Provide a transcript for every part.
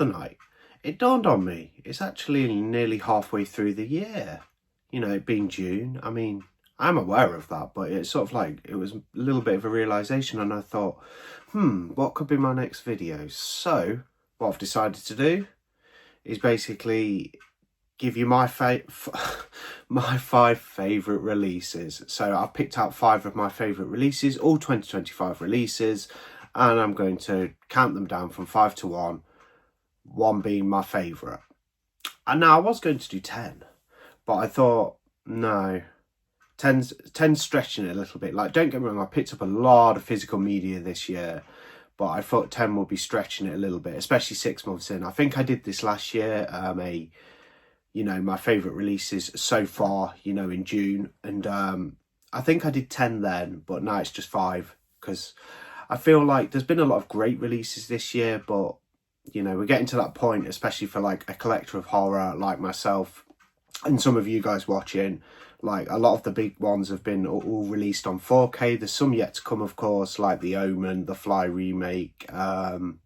of the night, it dawned on me, it's actually nearly halfway through the year. You know, it being June. I mean, I'm aware of that, but it's sort of like, it was a little bit of a realisation, and I thought, what could be my next video? So, what I've decided to do is basically give you my my 5 favourite releases. So I've picked out 5 of my favourite releases, all 2025 releases, and I'm going to count them down from 5 to 1, 1 being my favourite. And now I was going to do 10, but I thought, no, 10's stretching it a little bit. Like, don't get me wrong, I picked up a lot of physical media this year, but I thought 10 would be stretching it a little bit, especially 6 months in. I think I did this last year, you know, my favourite releases so far, you know, in June. And I think I did 10 then, but now it's just 5, because I feel like there's been a lot of great releases this year, but, you know, we're getting to that point, especially for like a collector of horror like myself and some of you guys watching. Like, a lot of the big ones have been all released on 4K. There's some yet to come, of course, like The Omen, The Fly remake, among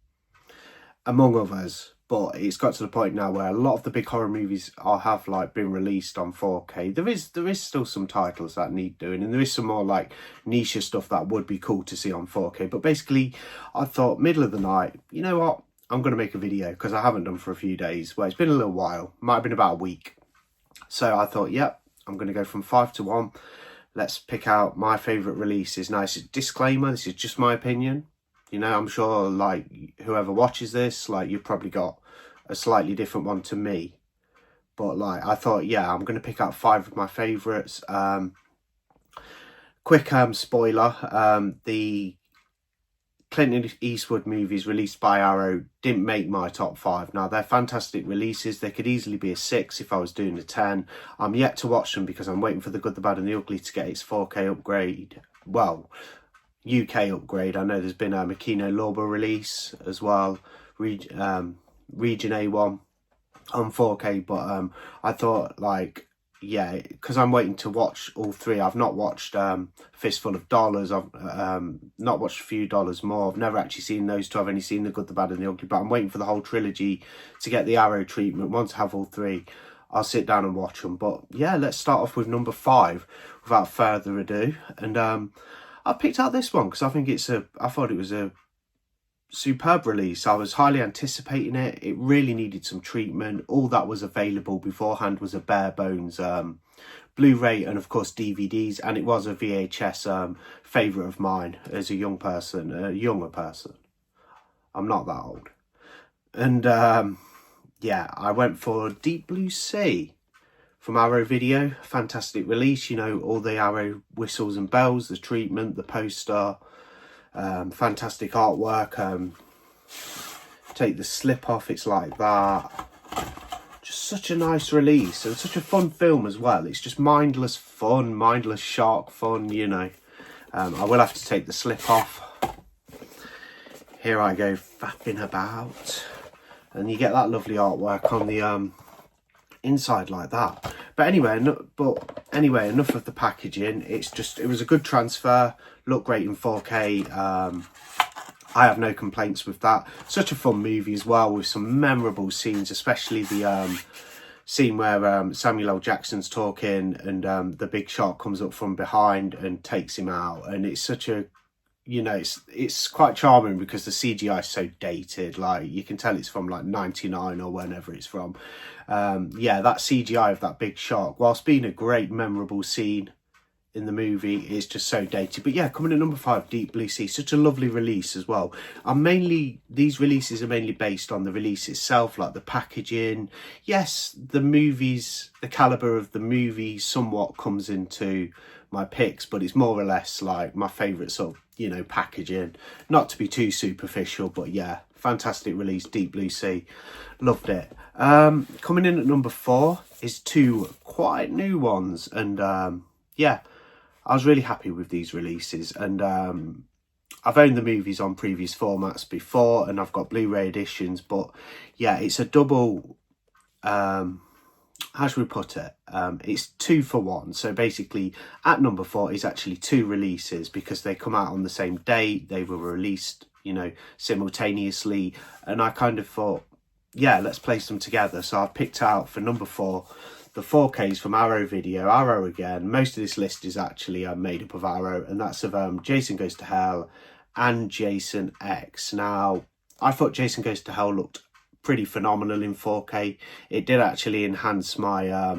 others. But it's got to the point now where a lot of the big horror movies have like been released on 4K. There is still some titles that need doing, and there is some more like niche stuff that would be cool to see on 4K. But basically, I thought middle of the night, you know what? I'm going to make a video, because I haven't done for a few days. Well, it's been a little while. Might have been about a week. So I thought, yep, I'm going to go from 5 to 1. Let's pick out my favourite releases. Now, it's a disclaimer, this is just my opinion. You know, I'm sure, like, whoever watches this, like, you've probably got a slightly different one to me. But, like, I thought, yeah, I'm going to pick out 5 of my favourites. Quick spoiler, the Clint Eastwood movies released by Arrow didn't make my top 5. Now, they're fantastic releases. They could easily be a 6 if I was doing a 10. I'm yet to watch them because I'm waiting for The Good, the Bad and the Ugly to get its 4K upgrade. Well, UK upgrade. I know there's been a Makino Lorber release as well, Region A1 on 4K, but I thought, like, yeah, because I'm waiting to watch all 3. I've not watched Fistful of Dollars. I've not watched A Few Dollars More. I've never actually seen those 2. I've only seen The Good, the Bad and the Ugly, but I'm waiting for the whole trilogy to get the Arrow treatment. Once I have all 3, I'll sit down and watch them. But yeah, let's start off with number 5 without further ado. And I picked out this one because I thought it was a superb release. I was highly anticipating it. It really needed some treatment. All that was available beforehand was a bare bones Blu-ray and of course DVDs, and it was a VHS favourite of mine as a younger person. I'm not that old. And yeah, I went for Deep Blue Sea from Arrow Video. Fantastic release, you know, all the Arrow whistles and bells, the treatment, the poster, fantastic artwork. Take the slip off, it's like that. Just such a nice release, and such a fun film as well. It's just mindless fun, mindless shark fun, you know. I will have to take the slip off. Here I go fapping about, and you get that lovely artwork on the inside like that. But anyway, enough of the packaging. It was a good transfer, looked great in 4K. I have no complaints with that. Such a fun movie as well, with some memorable scenes, especially the scene where Samuel L. Jackson's talking and the big shark comes up from behind and takes him out. And it's such a, you know, it's quite charming because the CGI is so dated. Like, you can tell it's from like 99 or whenever it's from. Yeah, that CGI of that big shark, whilst being a great memorable scene in the movie, is just so dated. But yeah, coming at number 5, Deep Blue Sea, such a lovely release as well. And these releases are mainly based on the release itself, like the packaging. Yes, the caliber of the movie somewhat comes into my picks, but it's more or less like my favourite sort of, you know, packaging. Not to be too superficial, but yeah, fantastic release, Deep Blue Sea. Loved it. Coming in at number 4 is 2 quite new ones, and yeah, I was really happy with these releases. And I've owned the movies on previous formats before, and I've got Blu-ray editions, but yeah, it's a double, how should we put it? It's 2 for 1. So basically at number 4 is actually 2 releases because they come out on the same day. They were released, you know, simultaneously. And I kind of thought, yeah, let's place them together. So I've picked out for number 4 the 4Ks from Arrow Video. Arrow again. Most of this list is actually made up of Arrow, and that's of Jason Goes to Hell and Jason X. Now, I thought Jason Goes to Hell looked pretty phenomenal in 4K. It did actually enhance my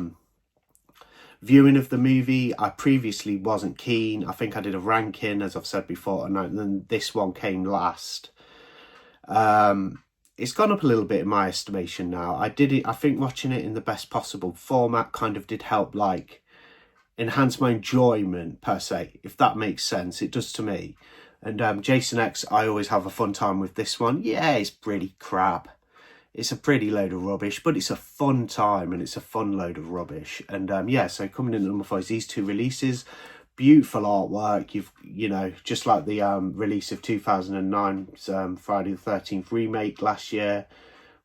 viewing of the movie. I previously wasn't keen. I think I did a ranking, as I've said before, and then this one came last. It's gone up a little bit in my estimation now. I think watching it in the best possible format kind of did help, like, enhance my enjoyment per se, if that makes sense. It does to me. And Jason X, I always have a fun time with this one. Yeah, it's pretty crap. It's a pretty load of rubbish, but it's a fun time and it's a fun load of rubbish. And yeah, so coming in at number 5 is these 2 releases. Beautiful artwork. You know, just like the release of 2009's Friday the 13th remake last year,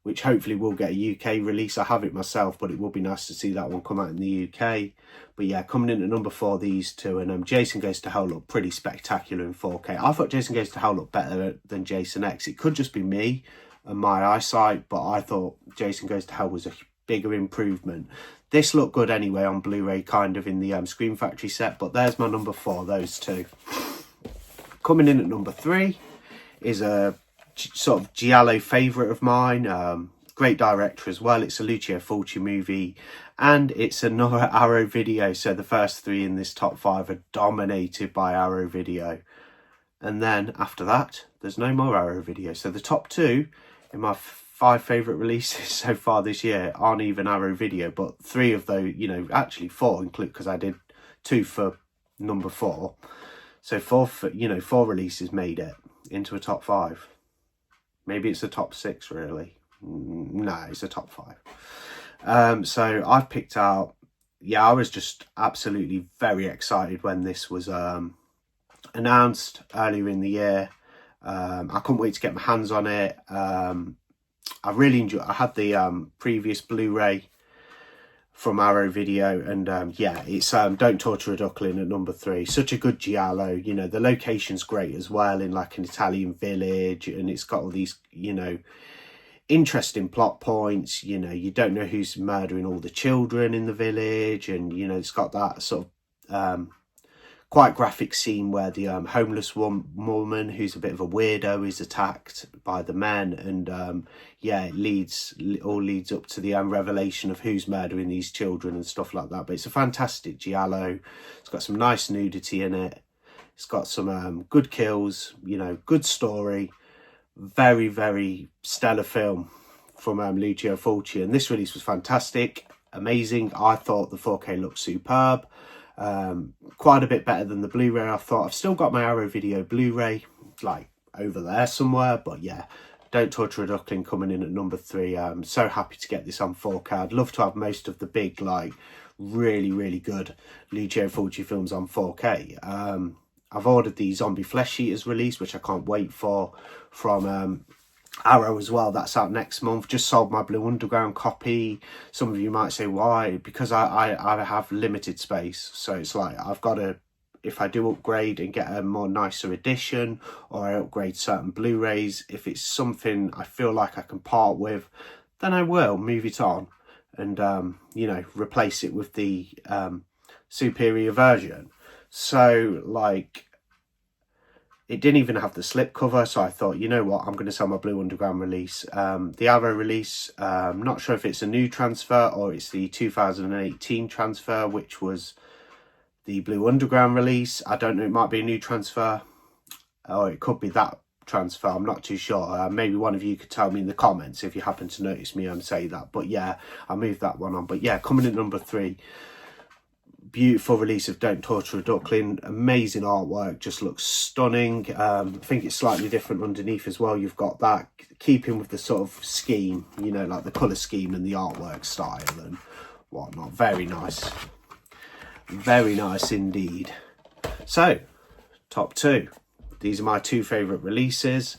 which hopefully will get a UK release. I have it myself, but it would be nice to see that one come out in the UK. But yeah, coming in at number 4, these 2. And Jason Goes to Hell looked pretty spectacular in 4K. I thought Jason Goes to Hell looked better than Jason X. It could just be me and my eyesight, but I thought Jason Goes to Hell was a bigger improvement. This looked good anyway on Blu-ray, kind of in the Scream Factory set, but there's my number 4, those 2. Coming in at number 3 is a sort of giallo favourite of mine. Great director as well. It's a Lucio Fulci movie, and it's another Arrow Video. So the first 3 in this top 5 are dominated by Arrow Video. And then after that, there's no more Arrow Video. So the top 2 in my 5 favourite releases so far this year aren't even Arrow Video, but 3 of those, you know, actually 4 include, because I did 2 for number 4. So 4 releases made it into a top 5. Maybe it's a top 6 really. No, it's a top 5. So I've picked out, yeah, I was just absolutely very excited when this was announced earlier in the year. I couldn't wait to get my hands on it. I really enjoyed. I had the previous Blu-ray from Arrow Video, and yeah, it's Don't Torture a Duckling at number 3. Such a good giallo. You know, the location's great as well, in like an Italian village, and it's got all these, you know, interesting plot points. You know, you don't know who's murdering all the children in the village, and you know, it's got that sort of quite graphic scene where the homeless woman, who's a bit of a weirdo, is attacked by the men, and yeah, it all leads up to the revelation of who's murdering these children and stuff like that. But it's a fantastic giallo. It's got some nice nudity in it. It's got some good kills, you know, good story. Very, very stellar film from Lucio Fulci, and this release was fantastic, amazing. I thought the 4K looked superb. Quite a bit better than the Blu-ray, I thought. I've still got my Arrow Video Blu-ray, like, over there somewhere, but yeah, Don't Torture a Duckling coming in at number 3. I'm so happy to get this on 4K. I'd love to have most of the big, like, really, really good Lucio Fulci films on 4K. I've ordered the Zombie Flesh Eaters release, which I can't wait for, from Arrow as well. That's out next month. Just sold my Blue Underground copy. Some of you might say why, because I have limited space, so it's like I've got to, if I do upgrade and get a more nicer edition, or I upgrade certain Blu-rays, if it's something I feel like I can part with, then I will move it on and you know, replace it with the superior version. So like, it didn't even have the slipcover, so I thought, you know what, I'm going to sell my Blue Underground release. The Arrow release, I'm not sure if it's a new transfer or it's the 2018 transfer, which was the Blue Underground release. I don't know, it might be a new transfer, or it could be that transfer, I'm not too sure. Maybe one of you could tell me in the comments if you happen to notice me say that. But yeah, I moved that one on. But yeah, coming in number 3, beautiful release of Don't Torture a Duckling. Amazing artwork, just looks stunning. I think it's slightly different underneath as well. You've got that, keeping with the sort of scheme, you know, like the colour scheme and the artwork style and whatnot. Very nice. Very nice indeed. So, top 2. These are my 2 favourite releases,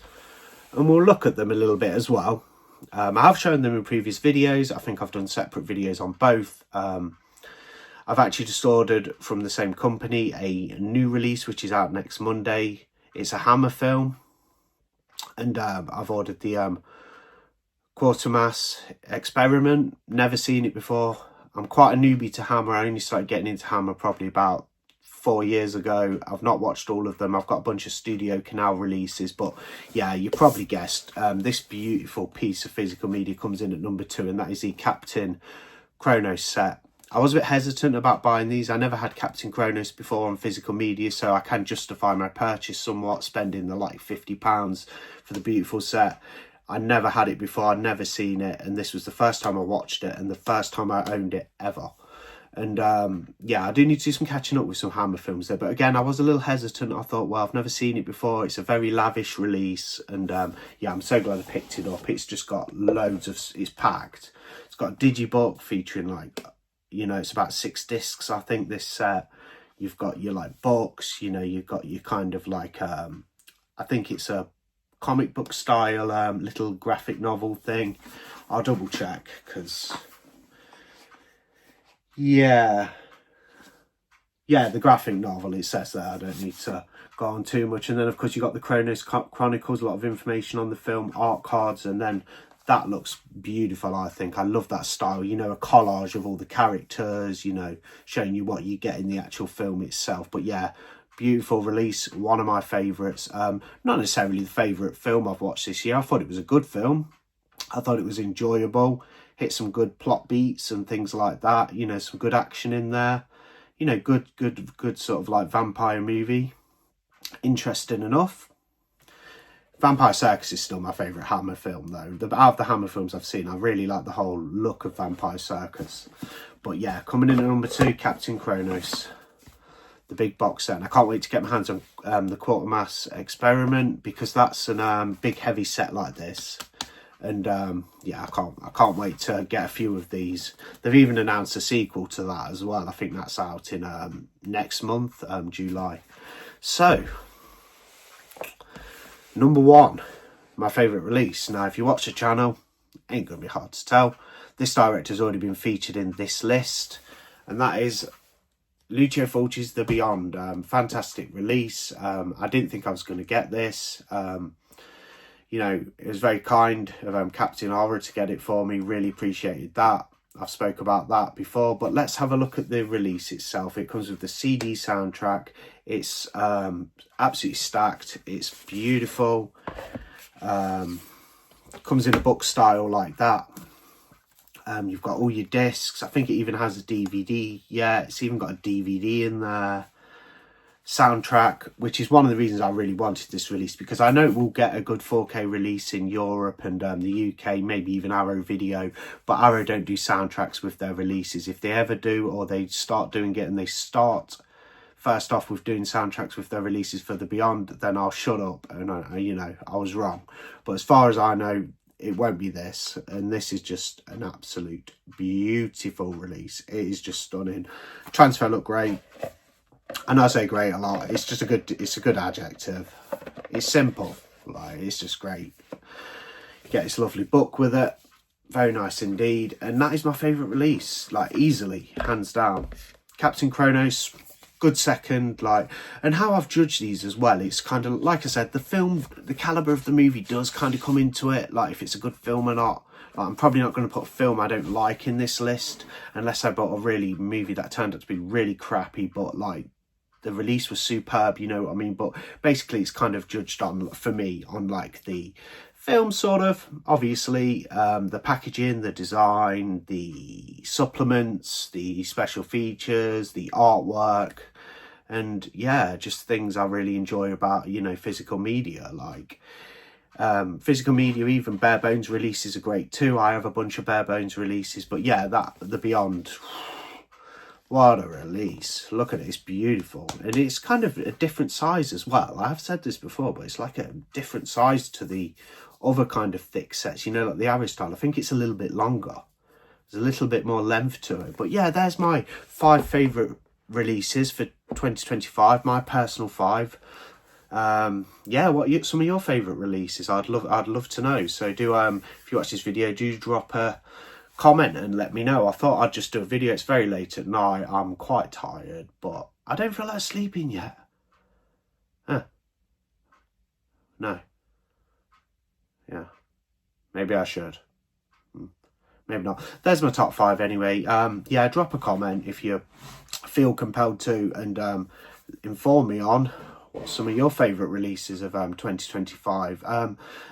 and we'll look at them a little bit as well. I have shown them in previous videos. I think I've done separate videos on both. I've actually just ordered from the same company a new release, which is out next Monday. It's a Hammer film, and I've ordered the Quartermass Experiment, never seen it before. I'm quite a newbie to Hammer. I only started getting into Hammer probably about 4 years ago. I've not watched all of them. I've got a bunch of Studio Canal releases, but yeah, you probably guessed. This beautiful piece of physical media comes in at number 2, and that is the Captain Kronos set. I was a bit hesitant about buying these. I never had Captain Kronos before on physical media, so I can justify my purchase somewhat, spending the like £50 for the beautiful set. I never had it before, I'd never seen it, and this was the first time I watched it and the first time I owned it ever. And yeah, I do need to do some catching up with some Hammer films there, but again, I was a little hesitant. I thought, well, I've never seen it before. It's a very lavish release, and yeah, I'm so glad I picked it up. It's just got loads of, it's packed. It's got a digibook featuring like, you know, it's about 6 discs, I think, this set. You've got your like books, you know, you've got your kind of like, I think it's a comic book style little graphic novel thing. I'll double check, because yeah, the graphic novel, it says there. I don't need to go on too much. And then of course you got the Kronos Chronicles, a lot of information on the film, art cards, and then that looks beautiful. I think I love that style, you know, a collage of all the characters, you know, showing you what you get in the actual film itself. But yeah, beautiful release, one of my favourites. Not necessarily the favourite film I've watched this year. I thought it was a good film. I thought it was enjoyable, hit some good plot beats and things like that, you know, some good action in there, you know, good sort of like vampire movie. Interesting enough. Vampire Circus is still my favourite Hammer film though. Out of the Hammer films I've seen, I really like the whole look of Vampire Circus. But yeah, coming in at number 2, Captain Kronos, the big box set. And I can't wait to get my hands on the Quartermass Experiment, because that's an big heavy set like this. And yeah, I can't wait to get a few of these. They've even announced a sequel to that as well. I think that's out in next month, July. So number 1, my favourite release. Now, if you watch the channel, ain't gonna be hard to tell. This director's already been featured in this list, and that is Lucio Fulci's The Beyond. Fantastic release. I didn't think I was going to get this. You know, it was very kind of Captain Horror to get it for me. Really appreciated that. I've spoke about that before, but let's have a look at the release itself. It comes with the CD soundtrack. It's absolutely stacked. It's beautiful. Comes in a book style like that. You've got all your discs. I think it even has a DVD. Yeah, it's even got a DVD in there. Soundtrack, which is one of the reasons I really wanted this release, because I know it will get a good 4K release in Europe and the UK, maybe even Arrow Video, but Arrow don't do soundtracks with their releases. If they ever do, or they start doing it, and they start first off with doing soundtracks with their releases for The Beyond, then I'll shut up and you know, I was wrong. But as far as I know, it won't be this, and this is just an absolute beautiful release. It is just stunning. Transfer look great. And I say great a lot. It's just it's a good adjective. It's simple, like, it's just great. You get this lovely book with it, very nice indeed. And that is my favourite release, like, easily, hands down. Captain Kronos, good second, like. And how I've judged these as well, it's kind of, like I said, the film, the calibre of the movie does kind of come into it, like if it's a good film or not. Like, I'm probably not going to put a film I don't like in this list, unless I bought a really movie that turned out to be really crappy, but like, the release was superb, you know what I mean? But basically it's kind of judged on, for me, on like the film sort of, obviously, the packaging, the design, the supplements, the special features, the artwork, and yeah, just things I really enjoy about, you know, physical media. Like physical media, even bare bones releases are great too. I have a bunch of bare bones releases, but yeah, that The Beyond, what a release. Look at it, it's beautiful. And it's kind of a different size as well. I have said this before, but it's like a different size to the other kind of thick sets, you know, like the Arrow style. I think it's a little bit longer. There's a little bit more length to it. But yeah, there's my 5 favourite releases for 2025, my personal 5. Yeah, what some of your favourite releases? I'd love to know. So do if you watch this video, do drop a comment and let me know. I thought I'd just do a video. It's very late at night. I'm quite tired, but I don't feel like sleeping yet. No. Yeah. Maybe I should. maybe not. There's my top 5 anyway. Yeah, drop a comment if you feel compelled to, and inform me on what some of your favourite releases of 2025.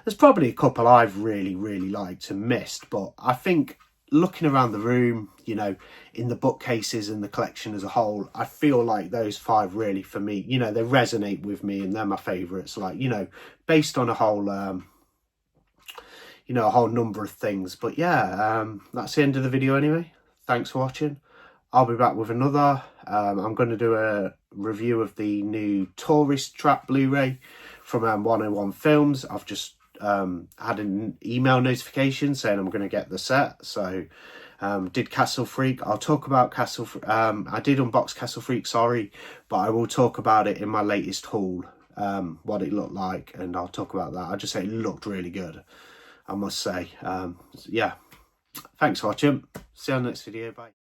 There's probably a couple I've really liked and missed, but I think looking around the room, you know, in the bookcases and the collection as a whole, I feel like those 5 really, for me, you know, they resonate with me and they're my favourites, like, you know, based on a whole you know, a whole number of things. But yeah, that's the end of the video anyway. Thanks for watching. I'll be back with another. I'm going to do a review of the new Tourist Trap Blu-ray from 101 Films. I've just had an email notification saying I'm going to get the set. So did Castle Freak. I'll talk about Castle I did unbox Castle Freak, sorry, but I will talk about it in my latest haul, what it looked like, and I'll talk about that. I just say it looked really good, I must say. Yeah, thanks for watching. See you on the next video. Bye.